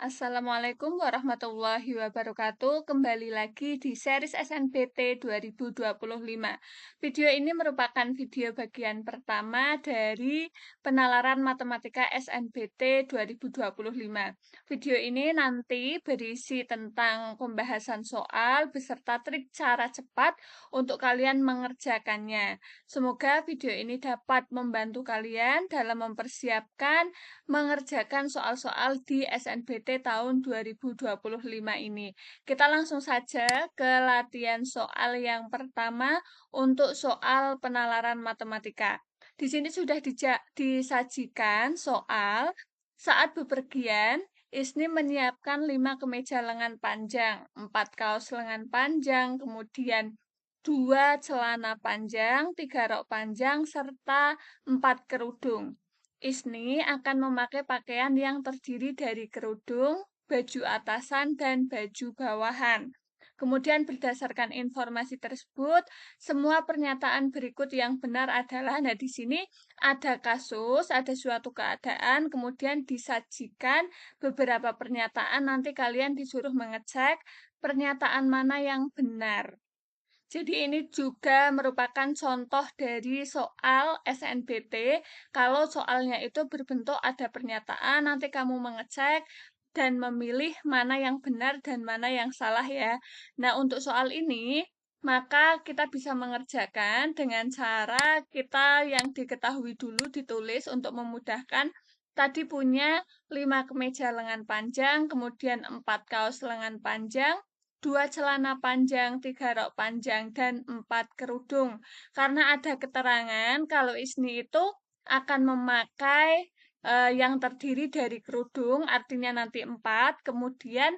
Assalamualaikum warahmatullahi wabarakatuh. Kembali lagi di series SNBT 2025. Video ini merupakan video bagian pertama dari penalaran matematika SNBT 2025. Video ini nanti berisi tentang pembahasan soal beserta trik cara cepat untuk kalian mengerjakannya. Semoga video ini dapat membantu kalian dalam mempersiapkan mengerjakan soal-soal di SNBT tahun 2025 ini. Kita langsung saja ke latihan soal yang pertama untuk soal penalaran matematika. Di sini sudah disajikan soal saat bepergian, Isni menyiapkan 5 kemeja lengan panjang, 4 kaos lengan panjang, kemudian 2 celana panjang, 3 rok panjang, serta 4 kerudung. Isni akan memakai pakaian yang terdiri dari kerudung, baju atasan, dan baju bawahan. Kemudian berdasarkan informasi tersebut, semua pernyataan berikut yang benar adalah, nah di sini ada kasus, ada suatu keadaan, kemudian disajikan beberapa pernyataan, nanti kalian disuruh mengecek pernyataan mana yang benar. Jadi ini juga merupakan contoh dari soal SNBT. Kalau soalnya itu berbentuk ada pernyataan, nanti kamu mengecek dan memilih mana yang benar dan mana yang salah ya. Nah, untuk soal ini, maka kita bisa mengerjakan dengan cara kita yang diketahui dulu ditulis untuk memudahkan. Tadi punya 5 kemeja lengan panjang, kemudian 4 kaos lengan panjang, 2 celana panjang, 3 rok panjang, dan 4 kerudung. Karena ada keterangan kalau Isni itu akan memakai yang terdiri dari kerudung, artinya nanti 4, kemudian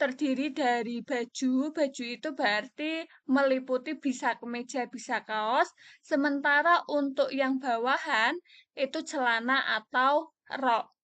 terdiri dari baju, baju itu berarti meliputi bisa kemeja, bisa kaos, sementara untuk yang bawahan itu celana atau rok.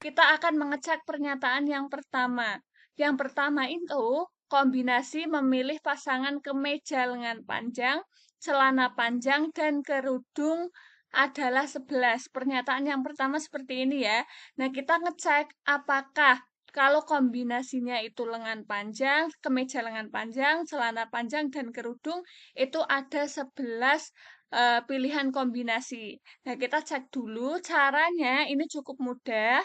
Kita akan mengecek pernyataan yang pertama. Yang pertama itu kombinasi memilih pasangan kemeja lengan panjang, celana panjang, dan kerudung adalah 11. Pernyataan yang pertama seperti ini ya. Nah, kita ngecek apakah kalau kombinasinya itu lengan panjang, kemeja lengan panjang, celana panjang, dan kerudung, itu ada 11 pilihan kombinasi. Nah, kita cek dulu caranya, ini cukup mudah.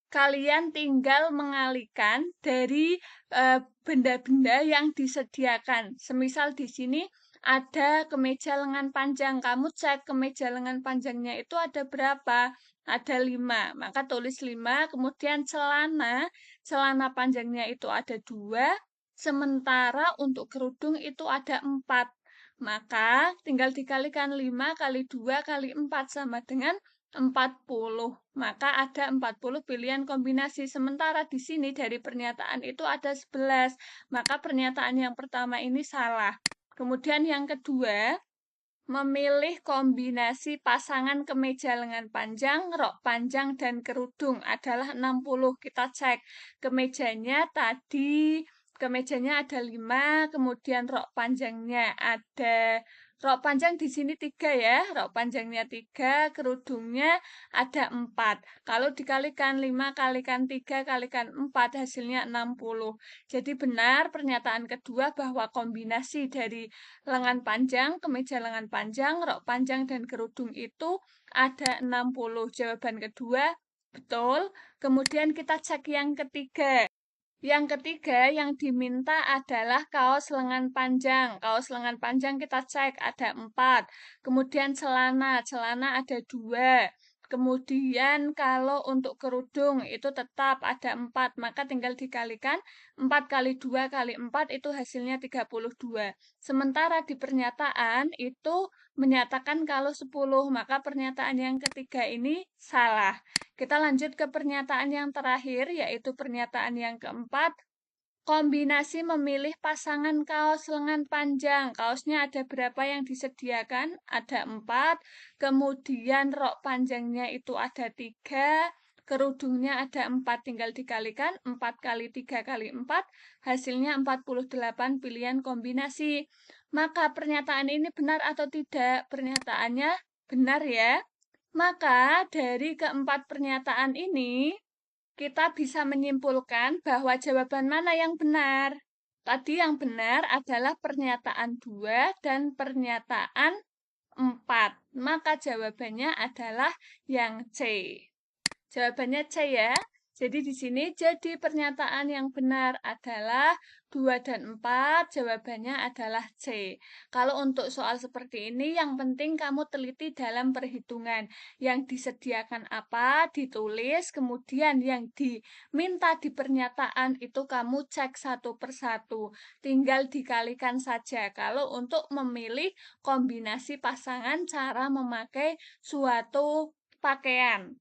Kalian tinggal mengalihkan dari benda-benda yang disediakan. Semisal di sini ada kemeja lengan panjang. Kamu cek kemeja lengan panjangnya itu ada berapa? Ada 5. Maka tulis 5. Kemudian celana panjangnya itu ada 2. Sementara untuk kerudung itu ada 4. Maka tinggal dikalikan 5 kali 2 kali 4 sama dengan 40. Maka ada 40 pilihan kombinasi. Sementara di sini dari pernyataan itu ada 11. Maka pernyataan yang pertama ini salah. Kemudian yang kedua, memilih kombinasi pasangan kemeja lengan panjang, rok panjang, dan kerudung adalah 60. Kita cek kemejanya ada 5, kemudian rok panjang di sini 3 ya, rok panjangnya 3, kerudungnya ada 4. Kalau dikalikan 5 kalikan 3 kalikan 4 hasilnya 60. Jadi benar pernyataan kedua bahwa kombinasi dari lengan panjang, kemeja lengan panjang, rok panjang, dan kerudung itu ada 60. Jawaban kedua betul. Kemudian kita cek yang ketiga. Yang ketiga yang diminta adalah kaos lengan panjang. Kaos lengan panjang kita cek ada 4. Kemudian celana ada 2. Kemudian kalau untuk kerudung itu tetap ada 4. Maka tinggal dikalikan 4 kali 2 kali 4 itu hasilnya 32. Sementara di pernyataan itu menyatakan kalau 10. Maka pernyataan yang ketiga ini salah. Kita lanjut ke pernyataan yang terakhir, yaitu pernyataan yang keempat. Kombinasi memilih pasangan kaos lengan panjang. Kaosnya ada berapa yang disediakan? Ada 4. Kemudian rok panjangnya itu ada 3. Kerudungnya ada 4. Tinggal dikalikan. 4 kali 3 kali 4. Hasilnya 48 pilihan kombinasi. Maka pernyataan ini benar atau tidak? Pernyataannya benar ya. Maka dari keempat pernyataan ini, kita bisa menyimpulkan bahwa jawaban mana yang benar. Tadi yang benar adalah pernyataan 2 dan pernyataan 4. Maka jawabannya adalah yang C. Jawabannya C ya. Jadi di sini jadi pernyataan yang benar adalah 2 dan 4, jawabannya adalah C. Kalau untuk soal seperti ini yang penting kamu teliti dalam perhitungan. Yang disediakan apa, ditulis, kemudian yang diminta di pernyataan itu kamu cek satu persatu. Tinggal dikalikan saja. Kalau untuk memilih kombinasi pasangan cara memakai suatu pakaian.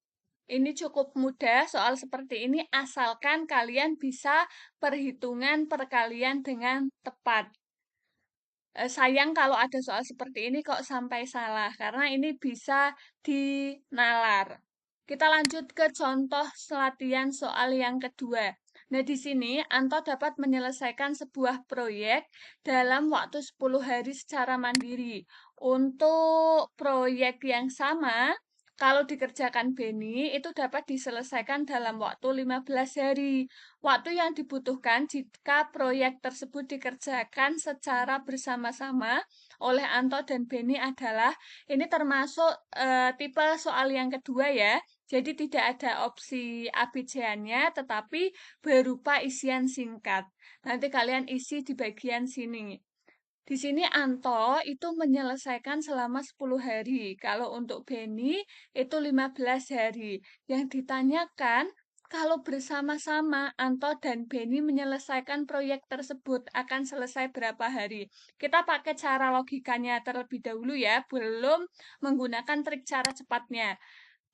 Ini cukup mudah soal seperti ini asalkan kalian bisa perhitungan perkalian dengan tepat. Sayang kalau ada soal seperti ini kok sampai salah karena ini bisa dinalar. Kita lanjut ke contoh latihan soal yang kedua. Nah, di sini Anto dapat menyelesaikan sebuah proyek dalam waktu 10 hari secara mandiri. Untuk proyek yang sama, kalau dikerjakan Beni, itu dapat diselesaikan dalam waktu 15 hari. Waktu yang dibutuhkan jika proyek tersebut dikerjakan secara bersama-sama oleh Anto dan Beni adalah, ini termasuk tipe soal yang kedua ya, jadi tidak ada opsi ABC-nya, tetapi berupa isian singkat. Nanti kalian isi di bagian sini. Di sini Anto itu menyelesaikan selama 10 hari. Kalau untuk Beni itu 15 hari. Yang ditanyakan, kalau bersama-sama Anto dan Beni menyelesaikan proyek tersebut akan selesai berapa hari? Kita pakai cara logikanya terlebih dahulu ya, belum menggunakan trik cara cepatnya.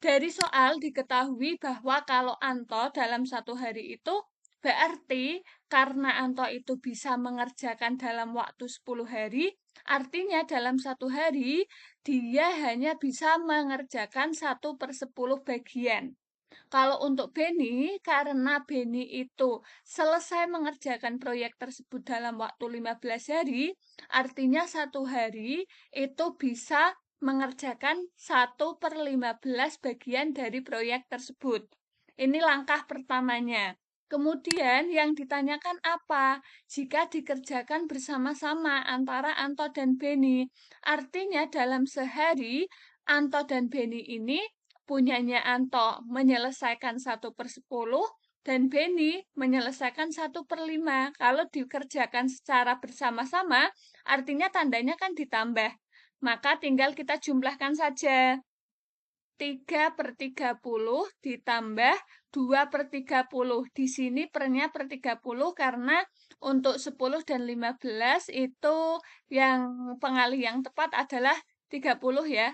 Dari soal diketahui bahwa kalau Anto dalam satu hari itu berarti karena Anto itu bisa mengerjakan dalam waktu 10 hari, artinya dalam satu hari dia hanya bisa mengerjakan 1/10 bagian. Kalau untuk Beni, karena Beni itu selesai mengerjakan proyek tersebut dalam waktu 15 hari, artinya satu hari itu bisa mengerjakan 1/15 bagian dari proyek tersebut. Ini langkah pertamanya. Kemudian yang ditanyakan apa? Jika dikerjakan bersama-sama antara Anto dan Beni, artinya dalam sehari Anto dan Beni ini punyanya Anto menyelesaikan 1/10 dan Beni menyelesaikan 1/5. Kalau dikerjakan secara bersama-sama, artinya tandanya kan ditambah. Maka tinggal kita jumlahkan saja. 3/30 ditambah 2/30. Di sini pernya per 30 karena untuk 10 dan 15 itu yang pengalih yang tepat adalah 30 ya.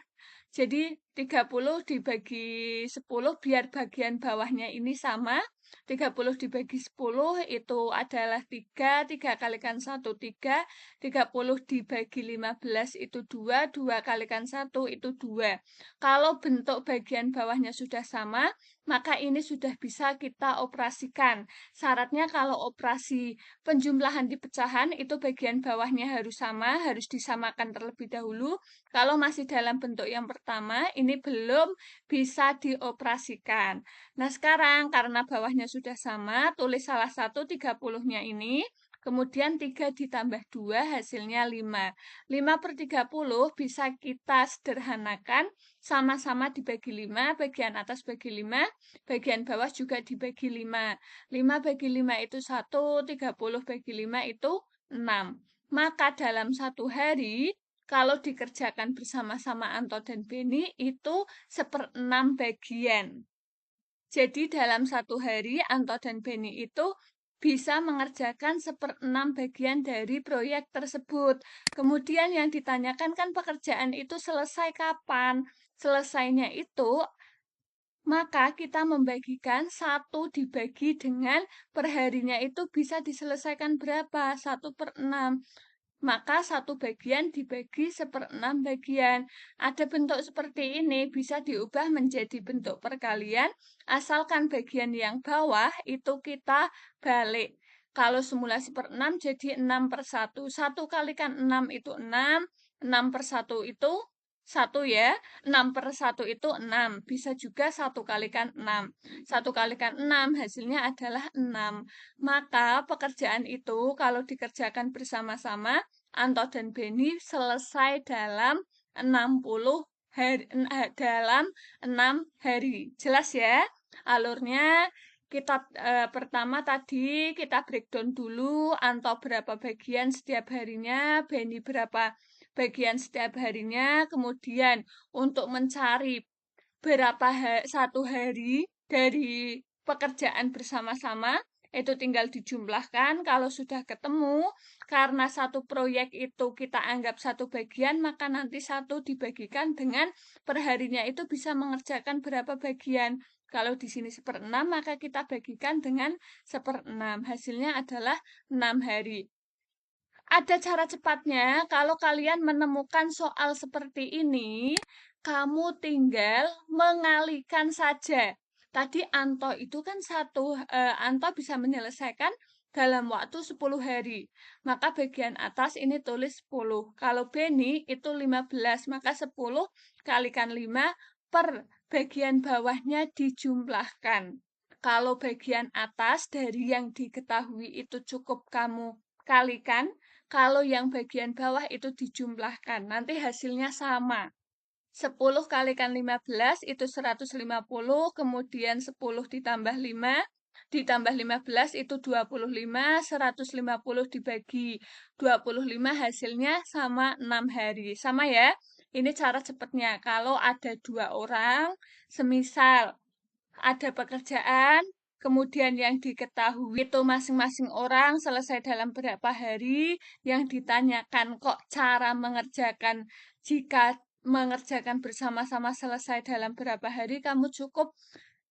Jadi 30 dibagi 10 biar bagian bawahnya ini sama. 30 dibagi 10 itu adalah 3, 3 kalikan 1, 3. 30 dibagi 15 itu 2, 2 kalikan 1 itu 2. Kalau bentuk bagian bawahnya sudah sama, maka ini sudah bisa kita operasikan. Syaratnya kalau operasi penjumlahan di pecahan itu bagian bawahnya harus sama, harus disamakan terlebih dahulu. Kalau masih dalam bentuk yang pertama, ini belum bisa dioperasikan. Nah, sekarang karena bawahnya sudah sama, tulis salah satu 30-nya ini, kemudian 3 ditambah 2 hasilnya 5. 5/30 bisa kita sederhanakan, sama-sama dibagi 5, bagian atas bagi 5, bagian bawah juga dibagi 5. 5 bagi 5 itu 1, 30 bagi 5 itu 6. Maka dalam satu hari, kalau dikerjakan bersama-sama Anto dan Beni itu 1/6 bagian. Jadi dalam satu hari Anto dan Beni itu bisa mengerjakan 1/6 bagian dari proyek tersebut. Kemudian yang ditanyakan kan pekerjaan itu selesai kapan? Selesainya itu maka kita membagikan 1 dibagi dengan perharinya itu bisa diselesaikan berapa? 1/6. Maka 1 bagian dibagi 1/6 bagian. Ada bentuk seperti ini, bisa diubah menjadi bentuk perkalian, asalkan bagian yang bawah itu kita balik. Kalau semula 1/6 jadi 6/1. 1 kalikan 6 itu 6, 6/1 itu 1 ya, 6/1 itu 6, bisa juga 1 kalikan 6. 1 kalikan 6 hasilnya adalah 6. Maka pekerjaan itu kalau dikerjakan bersama-sama, Anto dan Beni selesai dalam 60 hari, dalam 6 hari. Jelas ya? Alurnya kita pertama tadi kita breakdown dulu, Anto berapa bagian setiap harinya, Beni berapa bagian setiap harinya, kemudian untuk mencari berapa satu hari dari pekerjaan bersama-sama, itu tinggal dijumlahkan. Kalau sudah ketemu, karena satu proyek itu kita anggap satu bagian, maka nanti satu dibagikan dengan perharinya itu bisa mengerjakan berapa bagian. Kalau di sini 1/6, maka kita bagikan dengan 1/6. Hasilnya adalah 6 hari. Ada cara cepatnya, kalau kalian menemukan soal seperti ini, kamu tinggal mengalihkan saja. Tadi Anto itu kan Anto bisa menyelesaikan dalam waktu 10 hari. Maka bagian atas ini tulis 10. Kalau Beni itu 15, maka 10 kalikan 5 per bagian bawahnya dijumlahkan. Kalau bagian atas dari yang diketahui itu cukup kamu kalikan, kalau yang bagian bawah itu dijumlahkan, nanti hasilnya sama. 10 kalikan 15 itu 150, kemudian 10 ditambah 5, ditambah 15 itu 25, 150 dibagi 25 hasilnya sama 6 hari. Sama ya? Ini cara cepatnya. Kalau ada 2 orang, semisal ada pekerjaan, kemudian yang diketahui itu masing-masing orang selesai dalam berapa hari, yang ditanyakan kok cara mengerjakan jika mengerjakan bersama-sama selesai dalam berapa hari, kamu cukup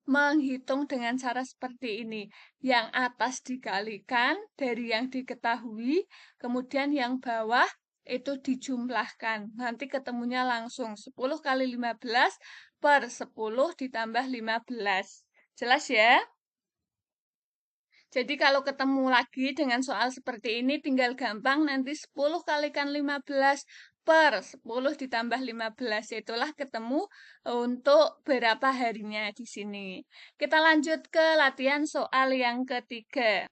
menghitung dengan cara seperti ini. Yang atas dikalikan dari yang diketahui, kemudian yang bawah itu dijumlahkan. Nanti ketemunya langsung 10 kali 15 per 10 ditambah 15. Jelas ya? Jadi kalau ketemu lagi dengan soal seperti ini, tinggal gampang nanti 10 kalikan 15 per 10 ditambah 15. Itulah ketemu untuk berapa harinya di sini. Kita lanjut ke latihan soal yang ketiga.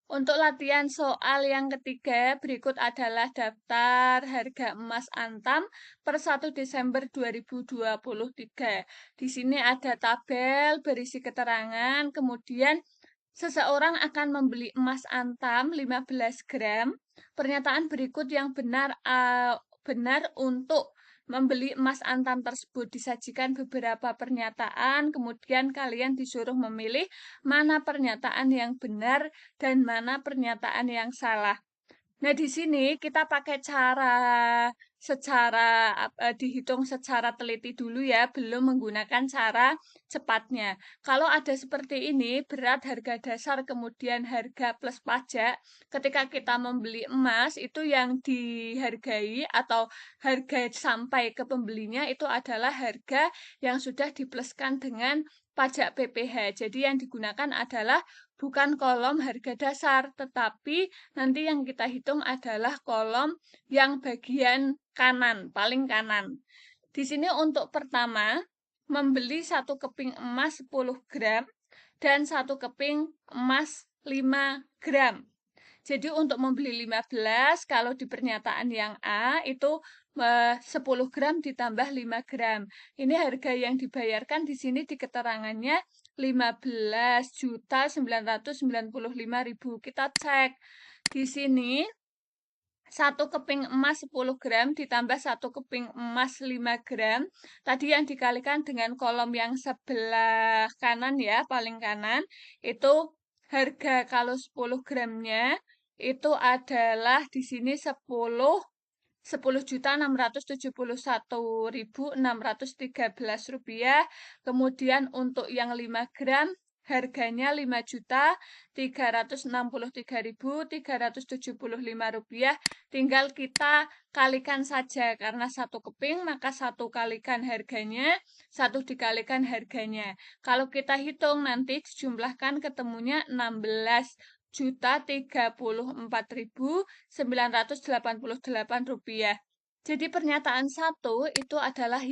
Untuk latihan soal yang ketiga, berikut adalah daftar harga emas Antam per 1 Desember 2023. Di sini ada tabel berisi keterangan, kemudian seseorang akan membeli emas Antam 15 gram. Pernyataan berikut yang benar untuk membeli emas Antam tersebut. Disajikan beberapa pernyataan, kemudian kalian disuruh memilih mana pernyataan yang benar dan mana pernyataan yang salah. Nah, di sini kita pakai cara dihitung secara teliti dulu ya, belum menggunakan cara cepatnya. Kalau ada seperti ini, berat harga dasar kemudian harga plus pajak, ketika kita membeli emas itu yang dihargai atau harga sampai ke pembelinya itu adalah harga yang sudah dipluskan dengan pajak PPh. Jadi yang digunakan adalah bukan kolom harga dasar, tetapi nanti yang kita hitung adalah kolom yang bagian kanan, paling kanan. Di sini untuk pertama, membeli 1 keping emas 10 gram dan 1 keping emas 5 gram. Jadi untuk membeli 15, kalau di pernyataan yang A itu 10 gram ditambah 5 gram. Ini harga yang dibayarkan di sini di keterangannya 15.995.000. Kita cek di sini 1 keping emas 10 gram ditambah 1 keping emas 5 gram. Tadi yang dikalikan dengan kolom yang sebelah kanan ya, paling kanan. Itu harga kalau 10 gramnya itu adalah di sini 10.671.613 rupiah. Kemudian untuk yang 5 gram harganya 5.363.375 rupiah. Tinggal kita kalikan saja karena 1 keping maka 1 kalikan harganya, 1 dikalikan harganya. Kalau kita hitung nanti dijumlahkan ketemunya 16.034.988 rupiah. Jadi pernyataan satu itu adalah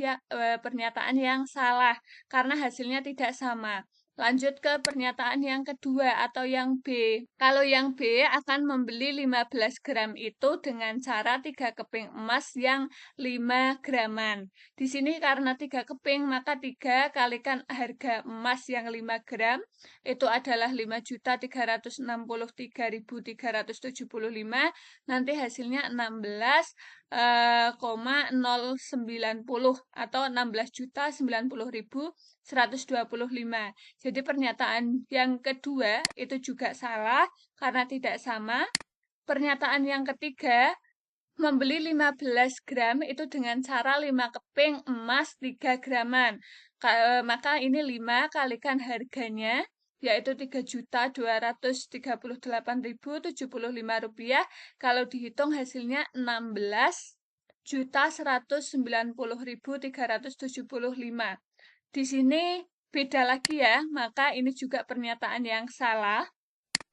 pernyataan yang salah karena hasilnya tidak sama. Lanjut ke pernyataan yang kedua atau yang B. Kalau yang B akan membeli 15 gram itu dengan cara 3 keping emas yang 5 graman. Di sini karena 3 keping maka 3 kalikan harga emas yang 5 gram itu adalah 5.363.375. Nanti hasilnya 16,090 atau 16.090.125. Jadi pernyataan yang kedua itu juga salah karena tidak sama. Pernyataan yang ketiga, membeli 15 gram itu dengan cara 5 keping emas 3 graman. Maka ini 5 kalikan harganya yaitu 3.238.075 rupiah. Kalau dihitung hasilnya 16.190.375. Di sini beda lagi ya, maka ini juga pernyataan yang salah.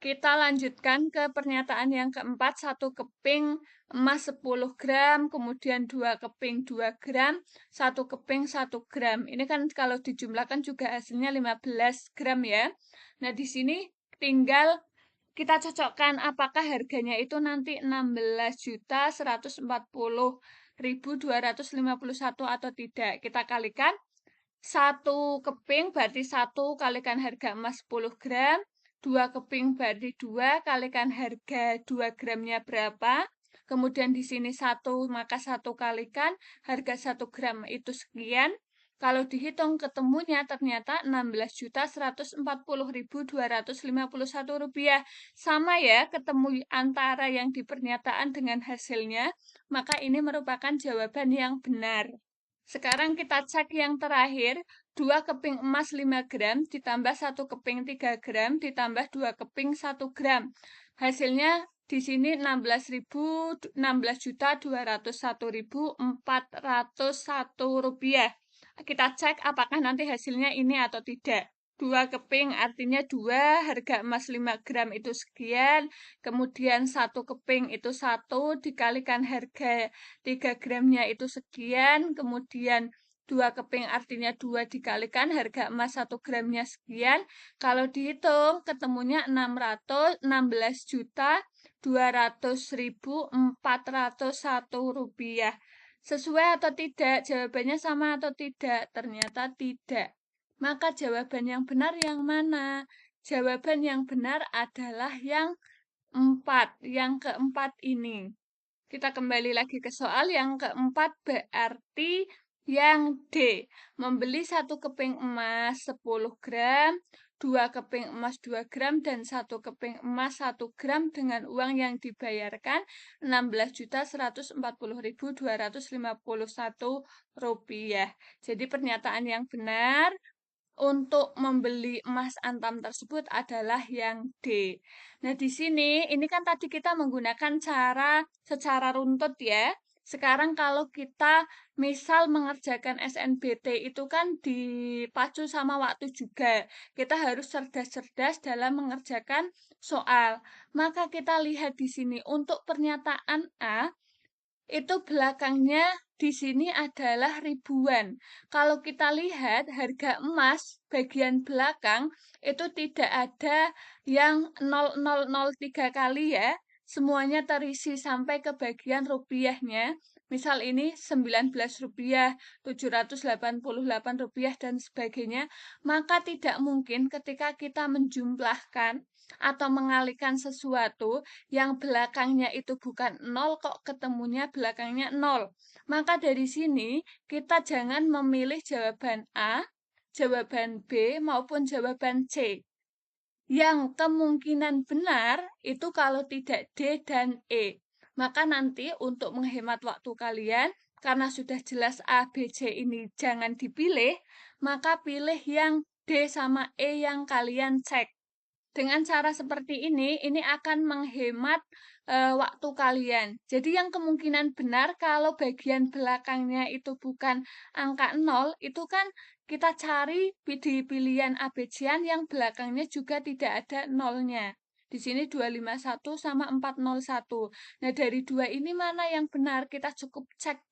Kita lanjutkan ke pernyataan yang keempat, 1 keping emas 10 gram, kemudian 2 keping 2 gram, 1 keping 1 gram. Ini kan kalau dijumlahkan juga hasilnya 15 gram ya. Nah, di sini tinggal kita cocokkan apakah harganya itu nanti 16.140.251 atau tidak. Kita kalikan 1 keping berarti 1 kalikan harga emas 10 gram, 2 keping berarti 2 kalikan harga 2 gramnya berapa. Kemudian di sini 1 maka 1 kalikan harga 1 gram itu sekian. Kalau dihitung ketemunya ternyata 16.140.251 rupiah. Sama ya, ketemu antara yang di pernyataan dengan hasilnya, maka ini merupakan jawaban yang benar. Sekarang kita cek yang terakhir, 2 keping emas 5 gram ditambah 1 keping 3 gram ditambah 2 keping 1 gram. Hasilnya di sini 16.201.401 rupiah. Kita cek apakah nanti hasilnya ini atau tidak. 2 keping artinya 2, harga emas 5 gram itu sekian, kemudian 1 keping itu 1, dikalikan harga 3 gramnya itu sekian, kemudian 2 keping artinya 2 dikalikan harga emas 1 gramnya sekian. Kalau dihitung ketemunya 616.200.401 rupiah. Sesuai atau tidak? Jawabannya sama atau tidak? Ternyata tidak. Maka jawaban yang benar yang mana? Jawaban yang benar adalah yang 4, yang keempat ini. Kita kembali lagi ke soal yang keempat, berarti yang D. Membeli 1 keping emas 10 gram, 2 keping emas 2 gram, dan 1 keping emas 1 gram dengan uang yang dibayarkan 16.140.251 rupiah. Jadi pernyataan yang benar untuk membeli emas antam tersebut adalah yang D. Nah, di sini ini kan tadi kita menggunakan cara secara runtut ya. Sekarang kalau kita misal mengerjakan SNBT itu kan dipacu sama waktu juga. Kita harus cerdas-cerdas dalam mengerjakan soal. Maka kita lihat di sini untuk pernyataan A itu belakangnya di sini adalah ribuan. Kalau kita lihat harga emas bagian belakang itu tidak ada yang 0003 kali ya. Semuanya terisi sampai ke bagian rupiahnya. Misal ini 19 rupiah, 788 rupiah dan sebagainya. Maka tidak mungkin ketika kita menjumlahkan atau mengalihkan sesuatu yang belakangnya itu bukan 0 kok ketemunya belakangnya 0. Maka dari sini kita jangan memilih jawaban A, jawaban B, maupun jawaban C. Yang kemungkinan benar itu kalau tidak D dan E. Maka nanti untuk menghemat waktu kalian, karena sudah jelas A, B, C ini jangan dipilih, maka pilih yang D sama E yang kalian cek. Dengan cara seperti ini akan menghemat waktu kalian. Jadi yang kemungkinan benar kalau bagian belakangnya itu bukan angka 0, itu kan kita cari di pilihan ABC yang belakangnya juga tidak ada nolnya. Di sini 251 sama 401. Nah, dari dua ini mana yang benar? Kita cukup cek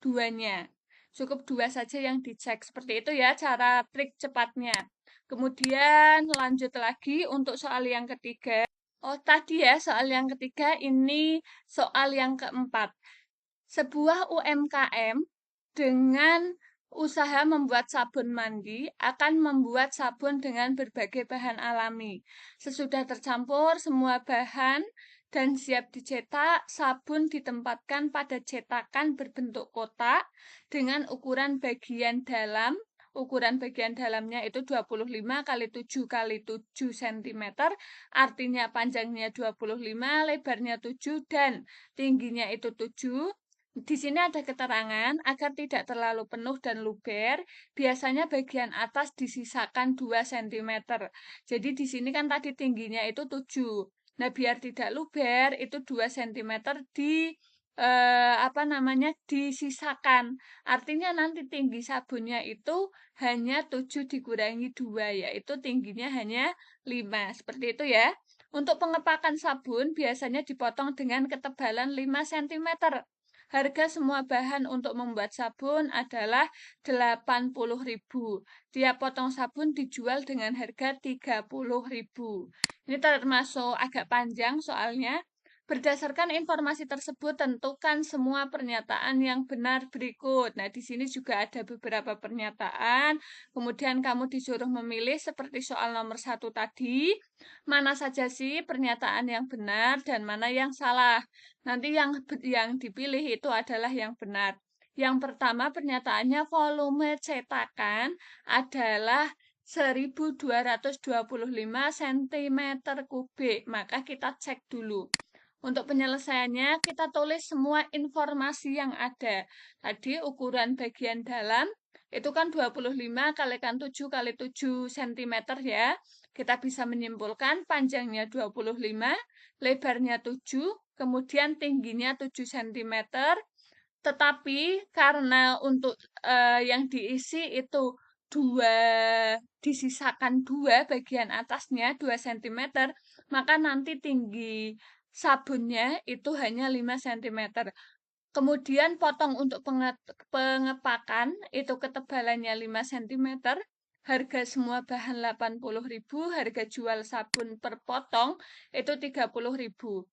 duanya. Cukup dua saja yang dicek. Seperti itu ya cara trik cepatnya. Kemudian lanjut lagi untuk soal yang ketiga. Oh, tadi ya soal yang ketiga, ini soal yang keempat. Sebuah UMKM dengan usaha membuat sabun mandi akan membuat sabun dengan berbagai bahan alami. Sesudah tercampur semua bahan dan siap dicetak, sabun ditempatkan pada cetakan berbentuk kotak dengan ukuran bagian dalam. Ukuran bagian dalamnya itu 25 kali 7 kali 7 cm, artinya panjangnya 25, lebarnya 7, dan tingginya itu 7. Di sini ada keterangan agar tidak terlalu penuh dan luber, biasanya bagian atas disisakan 2 cm. Jadi di sini kan tadi tingginya itu 7. Nah, biar tidak luber, itu 2 cm disisakan. Artinya nanti tinggi sabunnya itu hanya 7 dikurangi 2, yaitu tingginya hanya 5. Seperti itu ya. Untuk pengepakan sabun biasanya dipotong dengan ketebalan 5 cm. Harga semua bahan untuk membuat sabun adalah 80.000. Tiap potong sabun dijual dengan harga 30.000. Ini termasuk agak panjang soalnya. Berdasarkan informasi tersebut, tentukan semua pernyataan yang benar berikut. Nah, di sini juga ada beberapa pernyataan. Kemudian kamu disuruh memilih seperti soal nomor 1 tadi. Mana saja sih pernyataan yang benar dan mana yang salah. Nanti yang dipilih itu adalah yang benar. Yang pertama pernyataannya volume cetakan adalah 1225 cm kubik. Maka kita cek dulu. Untuk penyelesaiannya, kita tulis semua informasi yang ada. Tadi ukuran bagian dalam itu kan 25 kalikan 7 kali 7 cm ya. Kita bisa menyimpulkan panjangnya 25, lebarnya 7, kemudian tingginya 7 cm. Tetapi karena untuk yang diisi itu disisakan 2 bagian atasnya 2 cm, maka nanti tinggi sabunnya itu hanya 5 cm. Kemudian potong untuk pengepakan itu ketebalannya 5 cm. Harga semua bahan 80.000, harga jual sabun per potong itu 30.000.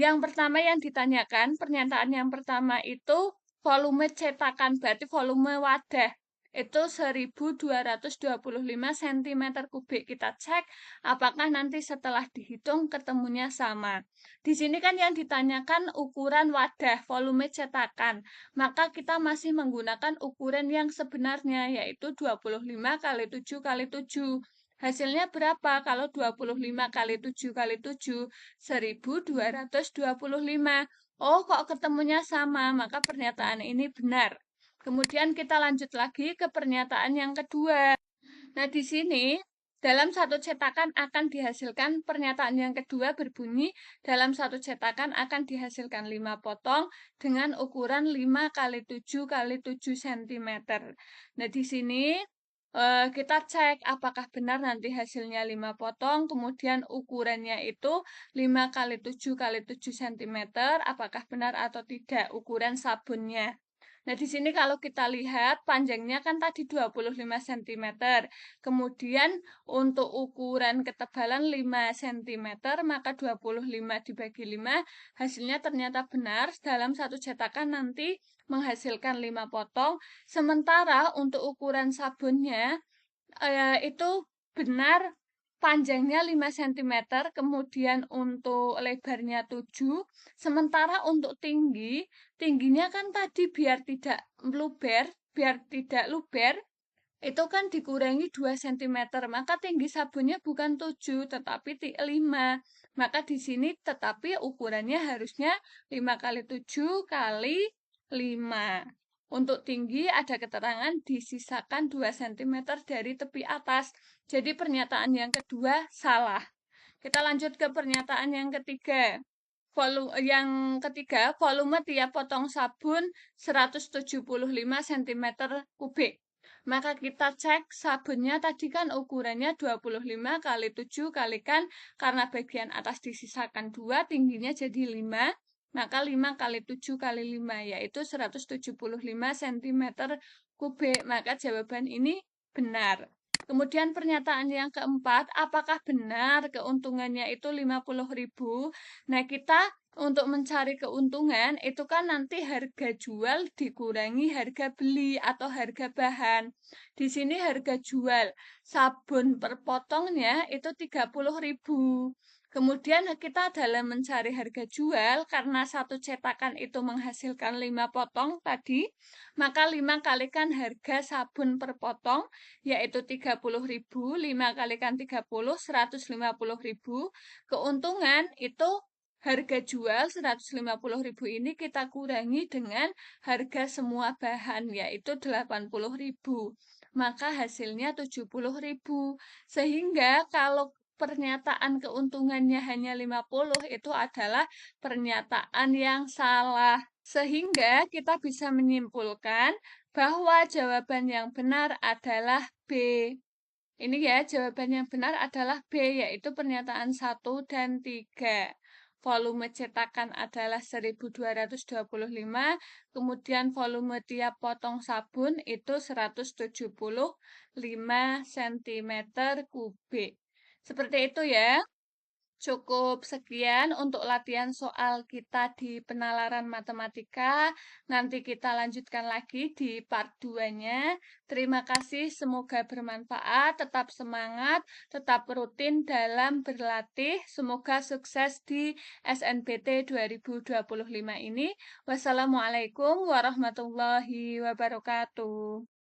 Yang pertama yang ditanyakan, pernyataan yang pertama itu volume cetakan, berarti volume wadah. Itu 1225 cm kubik. Kita cek apakah nanti setelah dihitung ketemunya sama. Di sini kan yang ditanyakan ukuran wadah, volume cetakan. Maka kita masih menggunakan ukuran yang sebenarnya, yaitu 25 kali 7 kali 7. Hasilnya berapa? Kalau 25 kali 7 kali 7, 1225. Oh, kok ketemunya sama? Maka pernyataan ini benar. Kemudian kita lanjut lagi ke pernyataan yang kedua. Nah, di sini dalam satu cetakan akan dihasilkan pernyataan yang kedua berbunyi dalam satu cetakan akan dihasilkan 5 potong dengan ukuran 5 kali 7 kali 7 cm. Nah, di sini kita cek apakah benar nanti hasilnya 5 potong, kemudian ukurannya itu 5 kali 7 kali 7 cm, apakah benar atau tidak ukuran sabunnya. Nah, di sini kalau kita lihat panjangnya kan tadi 25 cm. Kemudian untuk ukuran ketebalan 5 cm, maka 25 dibagi 5 hasilnya ternyata benar. Dalam satu cetakan nanti menghasilkan 5 potong. Sementara untuk ukuran sabunnya itu benar panjangnya 5 cm, kemudian untuk lebarnya 7, sementara untuk tingginya kan tadi biar tidak luber, itu kan dikurangi 2 cm, maka tinggi sabunnya bukan 7, tetapi 5. Maka di sini tetapi ukurannya harusnya 5 kali 7 kali 5. Untuk tinggi ada keterangan disisakan 2 cm dari tepi atas. Jadi pernyataan yang kedua salah. Kita lanjut ke pernyataan yang ketiga. Volume tiap potong sabun 175 cm kubik. Maka kita cek sabunnya tadi kan ukurannya 25 kali 7 kalikan karena bagian atas disisakan 2, tingginya jadi 5. Maka 5 kali 7 kali 5 yaitu 175 cm kubik. Maka jawaban ini benar. Kemudian pernyataan yang keempat, apakah benar keuntungannya itu 50.000? Nah, kita untuk mencari keuntungan itu kan nanti harga jual dikurangi harga beli atau harga bahan. Di sini harga jual sabun per potongnya itu 30.000. Kemudian kita dalam mencari harga jual karena satu cetakan itu menghasilkan 5 potong tadi, maka 5 kalikan harga sabun per potong yaitu 30.000, 5 kalikan 30, 150.000. Keuntungan itu harga jual 150.000 ini kita kurangi dengan harga semua bahan yaitu 80.000. Maka hasilnya 70.000. Sehingga kalau pernyataan keuntungannya hanya 50 itu adalah pernyataan yang salah. Sehingga kita bisa menyimpulkan bahwa jawaban yang benar adalah B. Ini ya, jawaban yang benar adalah B, yaitu pernyataan 1 dan 3. Volume cetakan adalah 1225, kemudian volume tiap potong sabun itu 175 cm kubik. Seperti itu ya. Cukup sekian untuk latihan soal kita di penalaran matematika. Nanti kita lanjutkan lagi di part 2-nya. Terima kasih, semoga bermanfaat. Tetap semangat, tetap rutin dalam berlatih. Semoga sukses di SNBT 2025 ini. Wassalamualaikum warahmatullahi wabarakatuh.